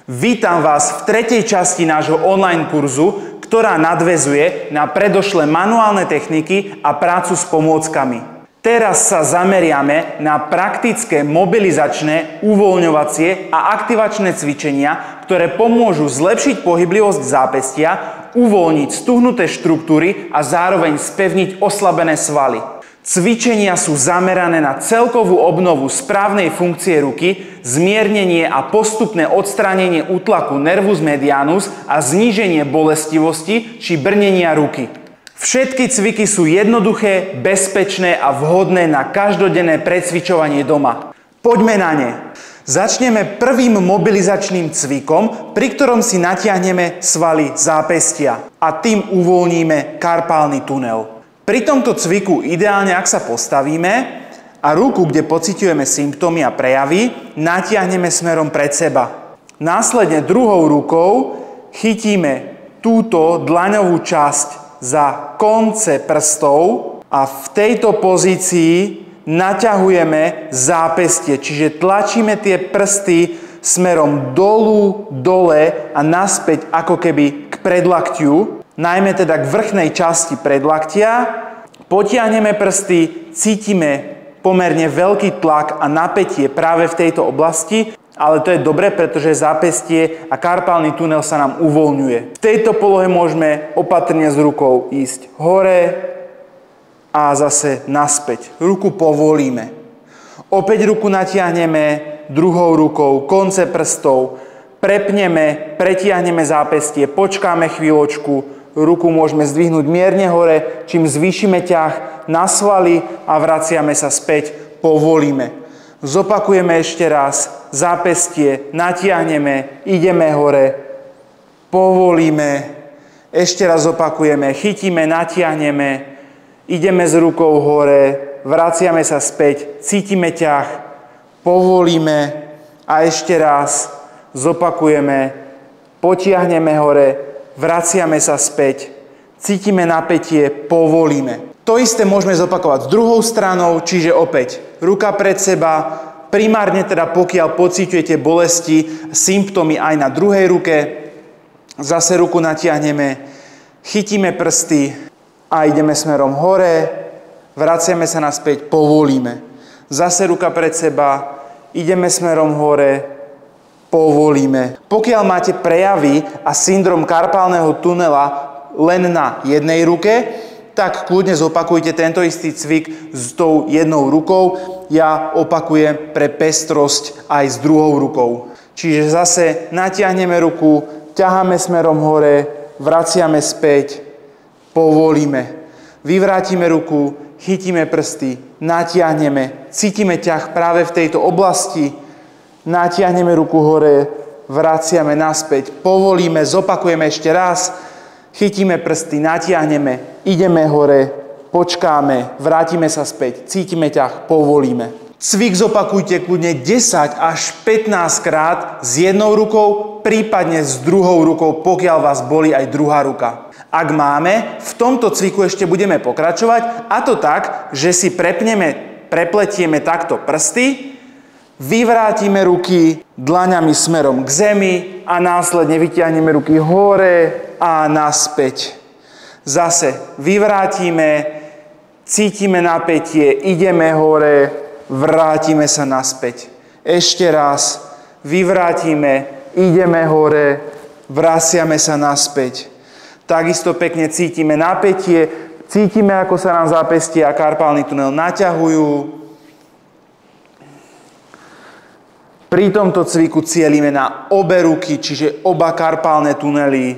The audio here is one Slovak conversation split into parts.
Vítam vás v tretej časti nášho online kurzu, ktorá nadväzuje na predošlé manuálne techniky a prácu s pomôckami. Teraz sa zameriame na praktické mobilizačné, uvoľňovacie a aktivačné cvičenia, ktoré pomôžu zlepšiť pohyblivosť zápestia, uvoľniť stuhnuté štruktúry a zároveň spevniť oslabené svaly. Cvičenia sú zamerané na celkovú obnovu správnej funkcie ruky, zmiernenie a postupné odstránenie útlaku nervus medianus a zníženie bolestivosti či brnenia ruky. Všetky cviky sú jednoduché, bezpečné a vhodné na každodenné precvičovanie doma. Poďme na ne. Začneme prvým mobilizačným cvikom, pri ktorom si natiahneme svaly zápestia a tým uvoľníme karpálny tunel. Pri tomto cviku ideálne, ak sa postavíme a ruku, kde pociťujeme symptómy a prejavy, natiahneme smerom pred seba. Následne druhou rukou chytíme túto dlaňovú časť za konce prstov a v tejto pozícii naťahujeme zápestie, čiže tlačíme tie prsty smerom dolu, dole a naspäť ako keby k predlaktiu. Najmä teda k vrchnej časti predlaktia, potiahneme prsty, cítime pomerne veľký tlak a napätie práve v tejto oblasti, ale to je dobré, pretože zápestie a karpálny tunel sa nám uvoľňuje. V tejto polohe môžeme opatrne s rukou ísť hore a zase naspäť. Ruku povolíme. Opäť ruku natiahneme druhou rukou, konce prstov, prepneme, pretiahneme zápestie, počkáme chvíľočku, ruku môžeme zdvihnúť mierne hore, čím zvýšime ťah na svaly a vraciame sa späť, povolíme. Zopakujeme ešte raz, zápestie, natiahneme, ideme hore, povolíme, ešte raz opakujeme, chytíme, natiahneme, ideme s rukou hore, vraciame sa späť, cítime ťah, povolíme a ešte raz zopakujeme, potiahneme hore, vraciame sa späť, cítime napätie, povolíme. To isté môžeme zopakovať s druhou stranou, čiže opäť ruka pred seba, primárne teda pokiaľ pociťujete bolesti, symptómy aj na druhej ruke, zase ruku natiahneme, chytíme prsty a ideme smerom hore, vraciame sa naspäť, povolíme. Zase ruka pred seba, ideme smerom hore, povolíme. Pokiaľ máte prejavy a syndrom karpálneho tunela len na jednej ruke, tak kľudne zopakujte tento istý cvik s tou jednou rukou. Ja opakujem pre pestrosť aj s druhou rukou. Čiže zase natiahneme ruku, ťaháme smerom hore, vraciame späť, povolíme. Vyvrátime ruku, chytíme prsty, natiahneme, cítime ťah práve v tejto oblasti, natiahneme ruku hore, vraciame naspäť, povolíme, zopakujeme ešte raz, chytíme prsty, natiahneme, ideme hore, počkáme, vrátime sa späť, cítime ťah, povolíme. Cvik zopakujte kľudne 10 až 15 krát s jednou rukou, prípadne s druhou rukou, pokiaľ vás bolí aj druhá ruka. Ak máme, v tomto cviku ešte budeme pokračovať, a to tak, že si prepletieme takto prsty, vyvrátime ruky dlaňami smerom k zemi a následne vytiahneme ruky hore a naspäť. Zase vyvrátime, cítime napätie, ideme hore, vrátime sa naspäť. Ešte raz, vyvrátime, ideme hore, vraciame sa naspäť. Takisto pekne cítime napätie, cítime, ako sa nám zápestie a karpálny tunel naťahujú. Pri tomto cviku cielime na obe ruky, čiže oba karpálne tunely.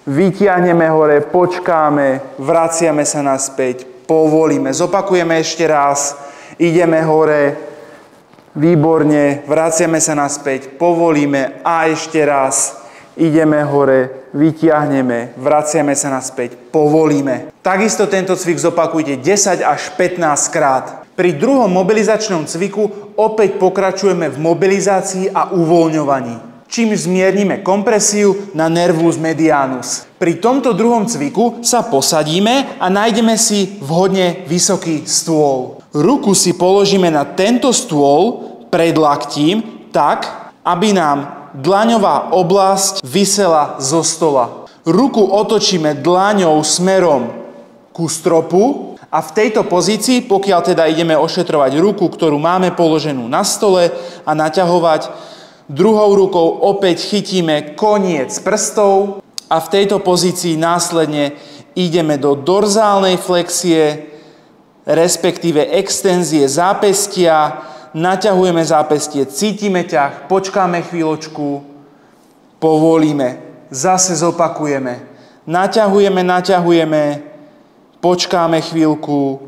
Vytiahneme hore, počkáme, vraciame sa naspäť, povolíme. Zopakujeme ešte raz, ideme hore, výborne, vraciame sa naspäť, povolíme a ešte raz, ideme hore, vytiahneme, vraciame sa naspäť, povolíme. Takisto tento cvik zopakujte 10 až 15 krát. Pri druhom mobilizačnom cviku opäť pokračujeme v mobilizácii a uvoľňovaní, čím zmiernime kompresiu na nervus medianus. Pri tomto druhom cviku sa posadíme a nájdeme si vhodne vysoký stôl. Ruku si položíme na tento stôl pred laktím tak, aby nám dlaňová oblasť visela zo stola. Ruku otočíme dlaňou smerom ku stropu a v tejto pozícii, pokiaľ teda ideme ošetrovať ruku, ktorú máme položenú na stole a naťahovať, druhou rukou opäť chytíme koniec prstov a v tejto pozícii následne ideme do dorzálnej flexie, respektíve extenzie zápestia, naťahujeme zápestie, cítime ťah, počkáme chvíľočku, povolíme, zase zopakujeme, naťahujeme, počkáme chvíľku,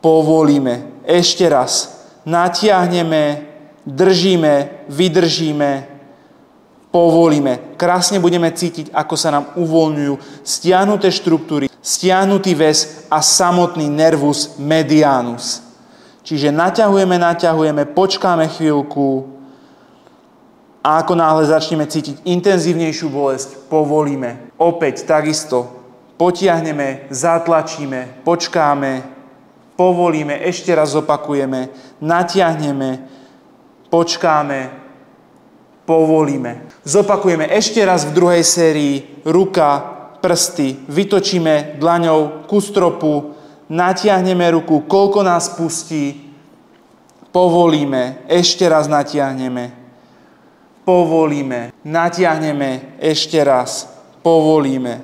povolíme, ešte raz, natiahneme, držíme, vydržíme, povolíme. Krásne budeme cítiť, ako sa nám uvoľňujú stiahnuté štruktúry, stiahnutý väz a samotný nervus medianus. Čiže naťahujeme, počkáme chvíľku a ako náhle začneme cítiť intenzívnejšiu bolesť, povolíme. Opäť takisto potiahneme, zatlačíme, počkáme, povolíme, ešte raz opakujeme, natiahneme, počkáme, povolíme. Zopakujeme ešte raz v druhej sérii, ruka, prsty, vytočíme dlaňou ku stropu, natiahneme ruku, koľko nás pustí, povolíme, ešte raz natiahneme, povolíme, natiahneme, ešte raz, povolíme,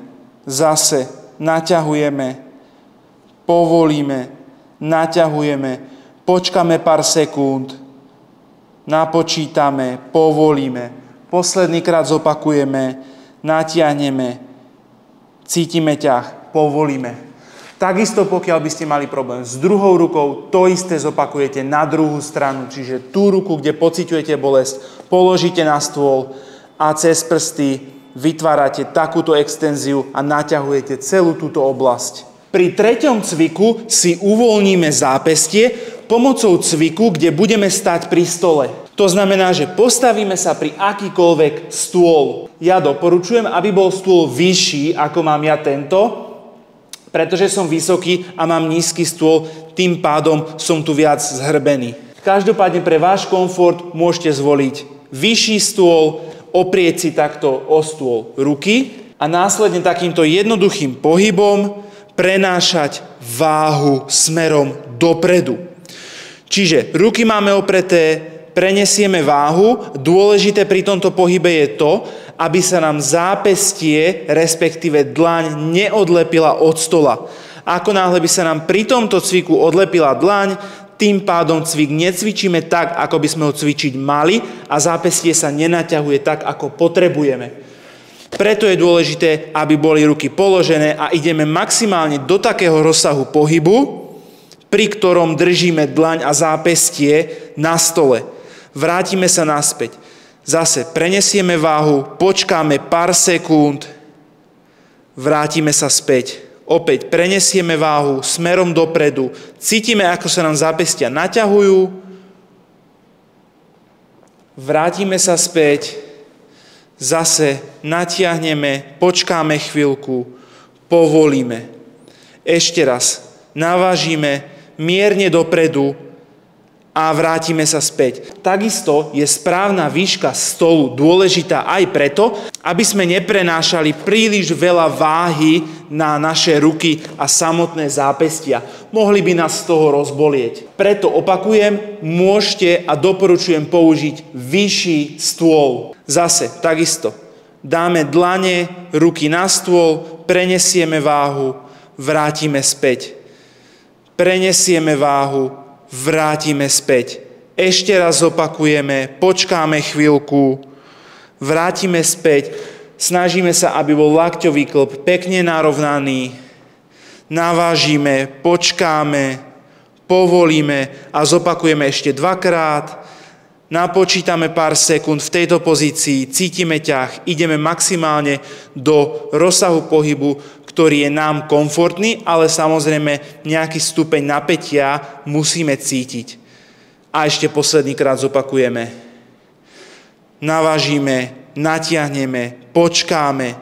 zase naťahujeme, povolíme, naťahujeme, počkáme pár sekúnd, napočítame, povolíme, posledný krát zopakujeme, natiahneme, cítime ťah, povolíme. Takisto pokiaľ by ste mali problém s druhou rukou, to isté zopakujete na druhú stranu, čiže tú ruku, kde pociťujete bolesť, položíte na stôl a cez prsty vytvárate takúto extenziu a naťahujete celú túto oblasť. Pri treťom cviku si uvoľníme zápestie pomocou cviku, kde budeme stať pri stole. To znamená, že postavíme sa pri akýkoľvek stôl. Ja doporučujem, aby bol stôl vyšší, ako mám ja tento, pretože som vysoký a mám nízky stôl, tým pádom som tu viac zhrbený. Každopádne pre váš komfort môžete zvoliť vyšší stôl, oprieť si takto o stôl ruky a následne takýmto jednoduchým pohybom prenášať váhu smerom dopredu. Čiže ruky máme opreté, prenesieme váhu. Dôležité pri tomto pohybe je to, aby sa nám zápestie, respektíve dlaň, neodlepila od stola. Ako náhle by sa nám pri tomto cviku odlepila dlaň, tým pádom cvik necvičíme tak, ako by sme ho cvičiť mali a zápestie sa nenaťahuje tak, ako potrebujeme. Preto je dôležité, aby boli ruky položené a ideme maximálne do takého rozsahu pohybu, pri ktorom držíme dlaň a zápestie na stole. Vrátime sa naspäť. Zase prenesieme váhu, počkáme pár sekúnd, vrátime sa späť. Opäť prenesieme váhu smerom dopredu, cítime, ako sa nám zápestia naťahujú, vrátime sa späť, zase natiahneme, počkáme chvíľku, povolíme. Ešte raz navážime mierne dopredu a vrátime sa späť. Takisto je správna výška stolu dôležitá aj preto, aby sme neprenášali príliš veľa váhy na naše ruky a samotné zápestia. Mohli by nás z toho rozbolieť. Preto opakujem, môžete a doporučujem použiť vyšší stôl. Zase, takisto, dáme dlane, ruky na stôl, prenesieme váhu, vrátime späť. Prenesieme váhu, vrátime späť. Ešte raz opakujeme, počkáme chvíľku, vrátime späť, snažíme sa, aby bol lakťový klb pekne narovnaný, navážime, počkáme, povolíme a zopakujeme ešte dvakrát, napočítame pár sekúnd v tejto pozícii, cítime ťah, ideme maximálne do rozsahu pohybu, ktorý je nám komfortný, ale samozrejme nejaký stupeň napätia musíme cítiť. A ešte posledný krát zopakujeme. Navážime, natiahneme, počkáme,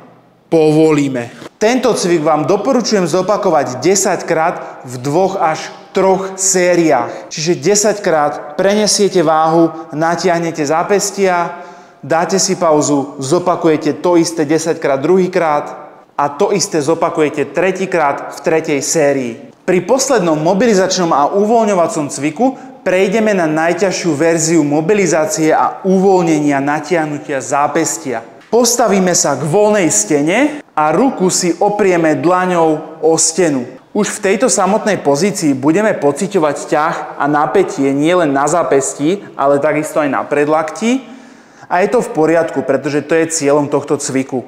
povolíme. Tento cvik vám doporučujem zopakovať 10 krát v 2 až 3 sériách. Čiže 10 krát prenesiete váhu, natiahnete zápestia, Dáte si pauzu, zopakujete to isté 10 krát druhýkrát a to isté zopakujete tretíkrát v tretej sérii. Pri poslednom mobilizačnom a uvoľňovacom cviku prejdeme na najťažšiu verziu mobilizácie a uvoľnenia natiahnutia zápestia. Postavíme sa k voľnej stene a ruku si oprieme dlaňou o stenu. Už v tejto samotnej pozícii budeme pociťovať ťah a napätie nielen na zápestí, ale takisto aj na predlakti. A je to v poriadku, pretože to je cieľom tohto cviku.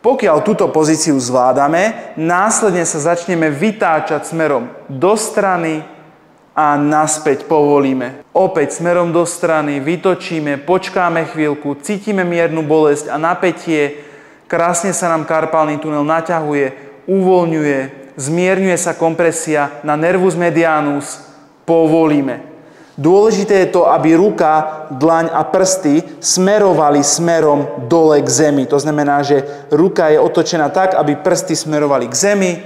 Pokiaľ túto pozíciu zvládame, následne sa začneme vytáčať smerom do strany a naspäť povolíme. Opäť smerom do strany, vytočíme, počkáme chvíľku, cítime miernu bolesť a napätie. Krásne sa nám karpálny tunel naťahuje, uvoľňuje, zmierňuje sa kompresia na nervus medianus, povolíme. Dôležité je to, aby ruka, dlaň a prsty smerovali smerom dole k zemi. To znamená, že ruka je otočená tak, aby prsty smerovali k zemi.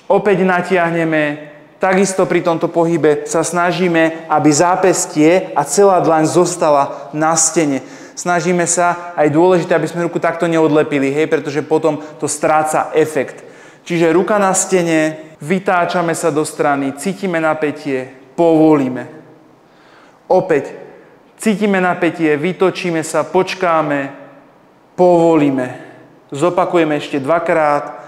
Opäť natiahneme. Takisto pri tomto pohybe sa snažíme, aby zápestie a celá dlaň zostala na stene. Snažíme sa, aj dôležité, aby sme ruku takto neodlepili, pretože potom to stráca efekt. Čiže ruka na stene, vytáčame sa do strany, cítime napätie, povolíme. Opäť cítime napätie, vytočíme sa, počkáme, povolíme. Zopakujeme ešte dvakrát,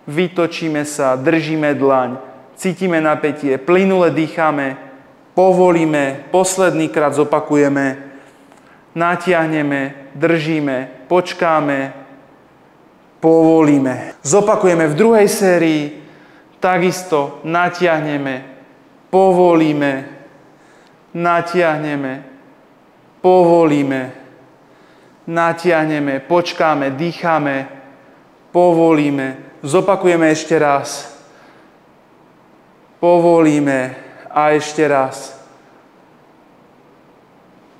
vytočíme sa, držíme dlaň, cítime napätie, plynule dýchame, povolíme, posledný krát zopakujeme, natiahneme, držíme, počkáme, povolíme. Zopakujeme v druhej sérii, takisto natiahneme, povolíme, natiahneme, povolíme, natiahneme, počkáme, dýchame, povolíme, zopakujeme ešte raz, povolíme a ešte raz,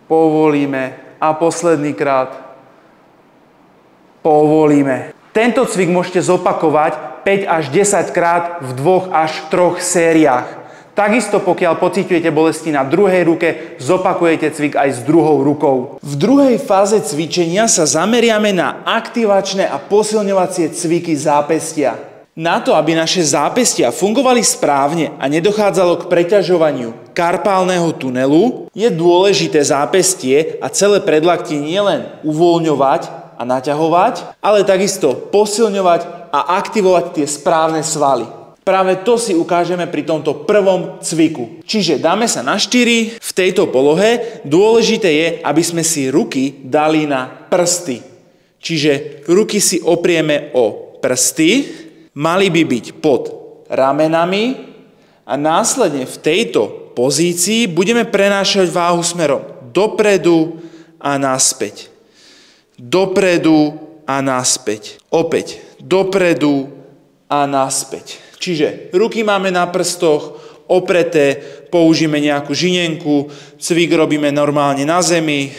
povolíme a posledný krát povolíme. Tento cvik môžete zopakovať 5 až 10 krát v 2 až 3 sériách. Takisto pokiaľ pociťujete bolesti na druhej ruke, zopakujete cvik aj s druhou rukou. V druhej fáze cvičenia sa zameriame na aktivačné a posilňovacie cviky zápestia. Na to, aby naše zápestia fungovali správne a nedochádzalo k preťažovaniu karpálneho tunelu, je dôležité zápestie a celé predlaktie nielen uvoľňovať a naťahovať, ale takisto posilňovať a aktivovať tie správne svaly. Práve to si ukážeme pri tomto prvom cviku. Čiže dáme sa na 4 v tejto polohe. Dôležité je, aby sme si ruky dali na prsty. Čiže ruky si oprieme o prsty, mali by byť pod ramenami a následne v tejto pozícii budeme prenášať váhu smerom dopredu a naspäť. Dopredu a naspäť. Opäť dopredu a naspäť. Čiže ruky máme na prstoch, opreté, použijeme nejakú žinenku, cvik robíme normálne na zemi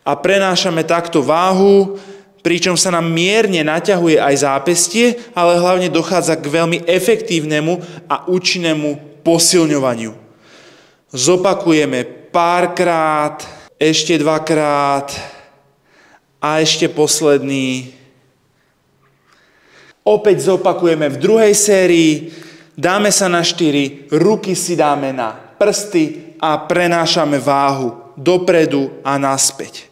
a prenášame takto váhu, pričom sa nám mierne naťahuje aj zápestie, ale hlavne dochádza k veľmi efektívnemu a účinnému posilňovaniu. Zopakujeme párkrát, ešte dvakrát a ešte posledný. Opäť zopakujeme v druhej sérii, dáme sa na 4, ruky si dáme na prsty a prenášame váhu dopredu a naspäť.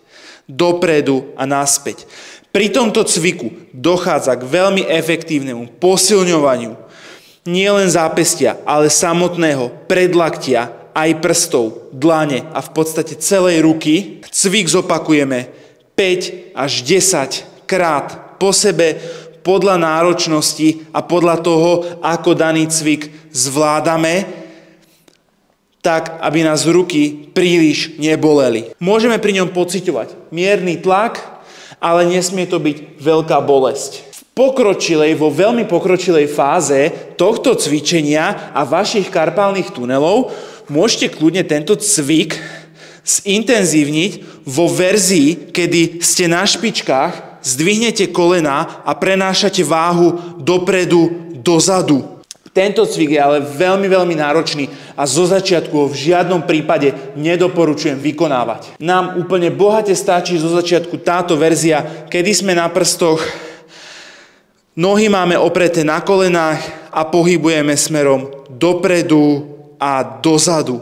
Dopredu a naspäť. Pri tomto cviku dochádza k veľmi efektívnemu posilňovaniu nielen zápestia, ale samotného predlaktia, aj prstov, dlane a v podstate celej ruky. Cvik zopakujeme 5 až 10 krát po sebe, podľa náročnosti a podľa toho, ako daný cvik zvládame, tak, aby nás ruky príliš neboleli. Môžeme pri ňom pociťovať mierny tlak, ale nesmie to byť veľká bolesť. Vo veľmi pokročilej fáze tohto cvičenia a vašich karpálnych tunelov môžete kľudne tento cvik zintenzívniť vo verzii, kedy ste na špičkách, zdvihnete kolená a prenášate váhu dopredu, dozadu. Tento cvik je ale veľmi náročný a zo začiatku ho v žiadnom prípade nedoporučujem vykonávať. Nám úplne bohate stačí zo začiatku táto verzia, kedy sme na prstoch, nohy máme opreté na kolenách a pohybujeme smerom dopredu a dozadu.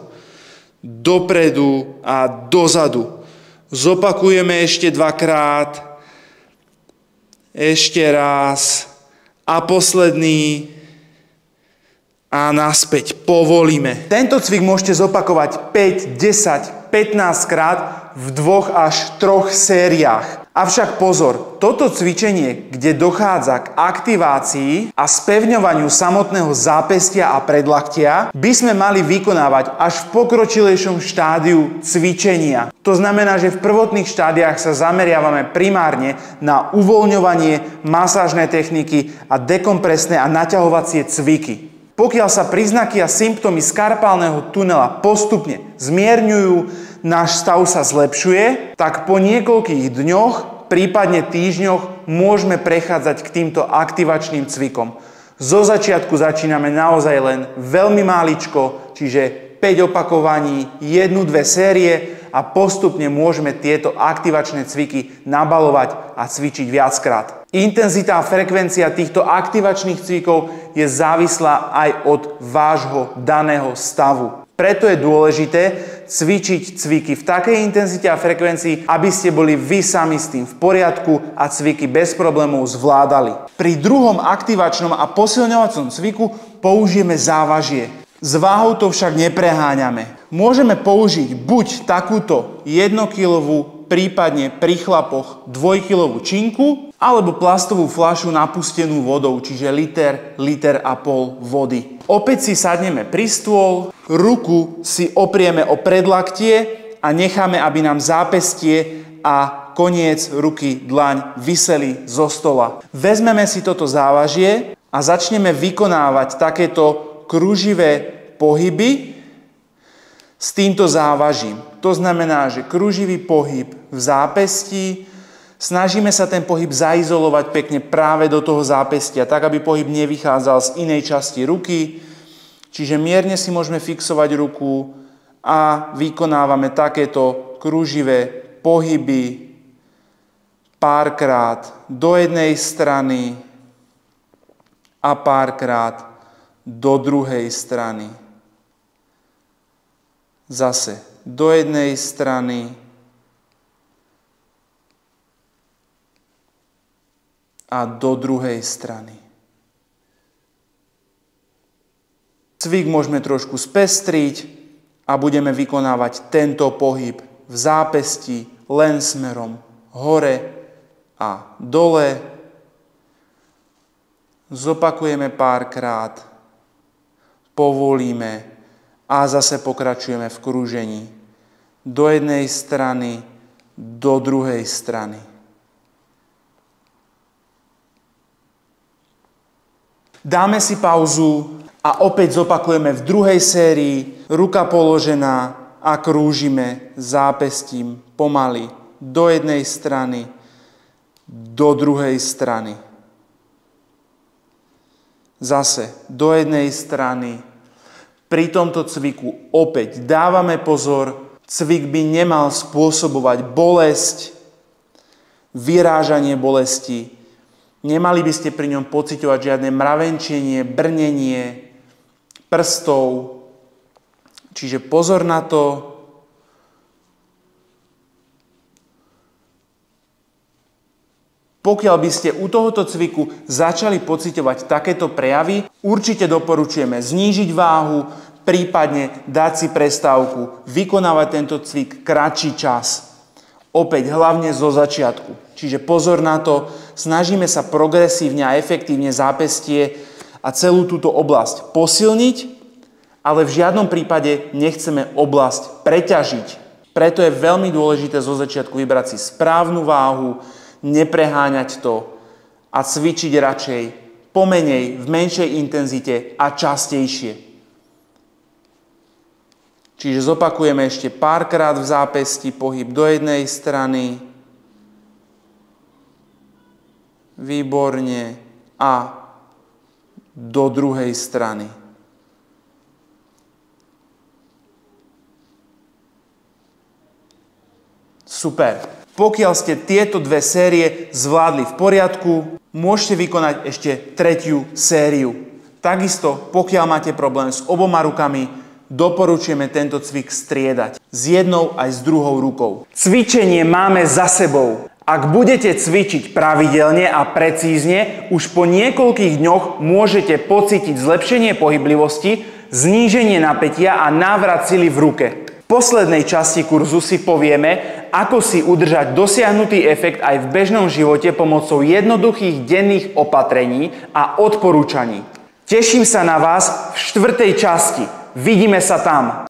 Dopredu a dozadu. Zopakujeme ešte dvakrát. Ešte raz. A posledný. A naspäť. Povolíme. Tento cvik môžete zopakovať 5, 10, 15 krát v 2 až 3 sériách. Avšak pozor, toto cvičenie, kde dochádza k aktivácii a spevňovaniu samotného zápestia a predlaktia, by sme mali vykonávať až v pokročilejšom štádiu cvičenia. To znamená, že v prvotných štádiách sa zameriavame primárne na uvoľňovanie, masážne techniky a dekompresné a naťahovacie cviky. Pokiaľ sa príznaky a symptómy skarpálneho tunela postupne zmierňujú, náš stav sa zlepšuje, tak po niekoľkých dňoch, prípadne týždňoch, môžeme prechádzať k týmto aktivačným cvikom. Zo začiatku začíname naozaj len veľmi máličko, čiže 5 opakovaní, 1-2 série a postupne môžeme tieto aktivačné cviky nabalovať a cvičiť viackrát. Intenzita a frekvencia týchto aktivačných cvikov je závislá aj od vášho daného stavu. Preto je dôležité cvičiť cviky v takej intenzite a frekvencii, aby ste boli vy sami s tým v poriadku a cviky bez problémov zvládali. Pri druhom aktivačnom a posilňovacom cviku použijeme závažie. S váhou to však nepreháňame. Môžeme použiť buď takúto 1-kilovú, prípadne pri chlapoch 2-kilovú činku, alebo plastovú fľašu napustenú vodou, čiže liter a pol vody. Opäť si sadneme pri stôl, ruku si oprieme o predlaktie a necháme, aby nám zápestie a koniec ruky, dlaň viseli zo stola. Vezmeme si toto závažie a začneme vykonávať takéto kruživé pohyby s týmto závažím. To znamená, že kruživý pohyb v zápestí, snažíme sa ten pohyb zaizolovať pekne práve do toho zápestia, tak aby pohyb nevychádzal z inej časti ruky. Čiže mierne si môžeme fixovať ruku a vykonávame takéto kruživé pohyby párkrát do jednej strany a párkrát do druhej strany. Zase do jednej strany a do druhej strany. Cvik môžeme trošku spestriť a budeme vykonávať tento pohyb v zápesti len smerom hore a dole. Zopakujeme párkrát, povolíme a zase pokračujeme v krúžení. Do jednej strany, do druhej strany. Dáme si pauzu a opäť zopakujeme v druhej sérii. Ruka položená a krúžime zápestím pomaly do jednej strany, do druhej strany. Zase do jednej strany. Pri tomto cviku opäť dávame pozor, cvik by nemal spôsobovať bolesť, vyrážanie bolesti. Nemali by ste pri ňom pociťovať žiadne mravenčenie, brnenie prstov. Čiže pozor na to. Pokiaľ by ste u tohoto cviku začali pociťovať takéto prejavy, určite doporučujeme znížiť váhu, prípadne dať si prestávku, vykonávať tento cvik kratší čas. Opäť hlavne zo začiatku. Čiže pozor na to, snažíme sa progresívne a efektívne zápestie a celú túto oblasť posilniť, ale v žiadnom prípade nechceme oblasť preťažiť. Preto je veľmi dôležité zo začiatku vybrať si správnu váhu, nepreháňať to a cvičiť radšej pomenej, v menšej intenzite a častejšie. Čiže zopakujeme ešte párkrát v zápesti pohyb do jednej strany. Výborne. A do druhej strany. Super. Pokiaľ ste tieto dve série zvládli v poriadku, môžete vykonať ešte tretiu sériu. Takisto, pokiaľ máte problém s oboma rukami, doporučujeme tento cvik striedať s jednou aj s druhou rukou. Cvičenie máme za sebou. Ak budete cvičiť pravidelne a precízne, už po niekoľkých dňoch môžete pocítiť zlepšenie pohyblivosti, zníženie napätia a návrat sily v ruke. V poslednej časti kurzu si povieme, ako si udržať dosiahnutý efekt aj v bežnom živote pomocou jednoduchých denných opatrení a odporúčaní. Teším sa na vás v 4. časti. Vidíme sa tam.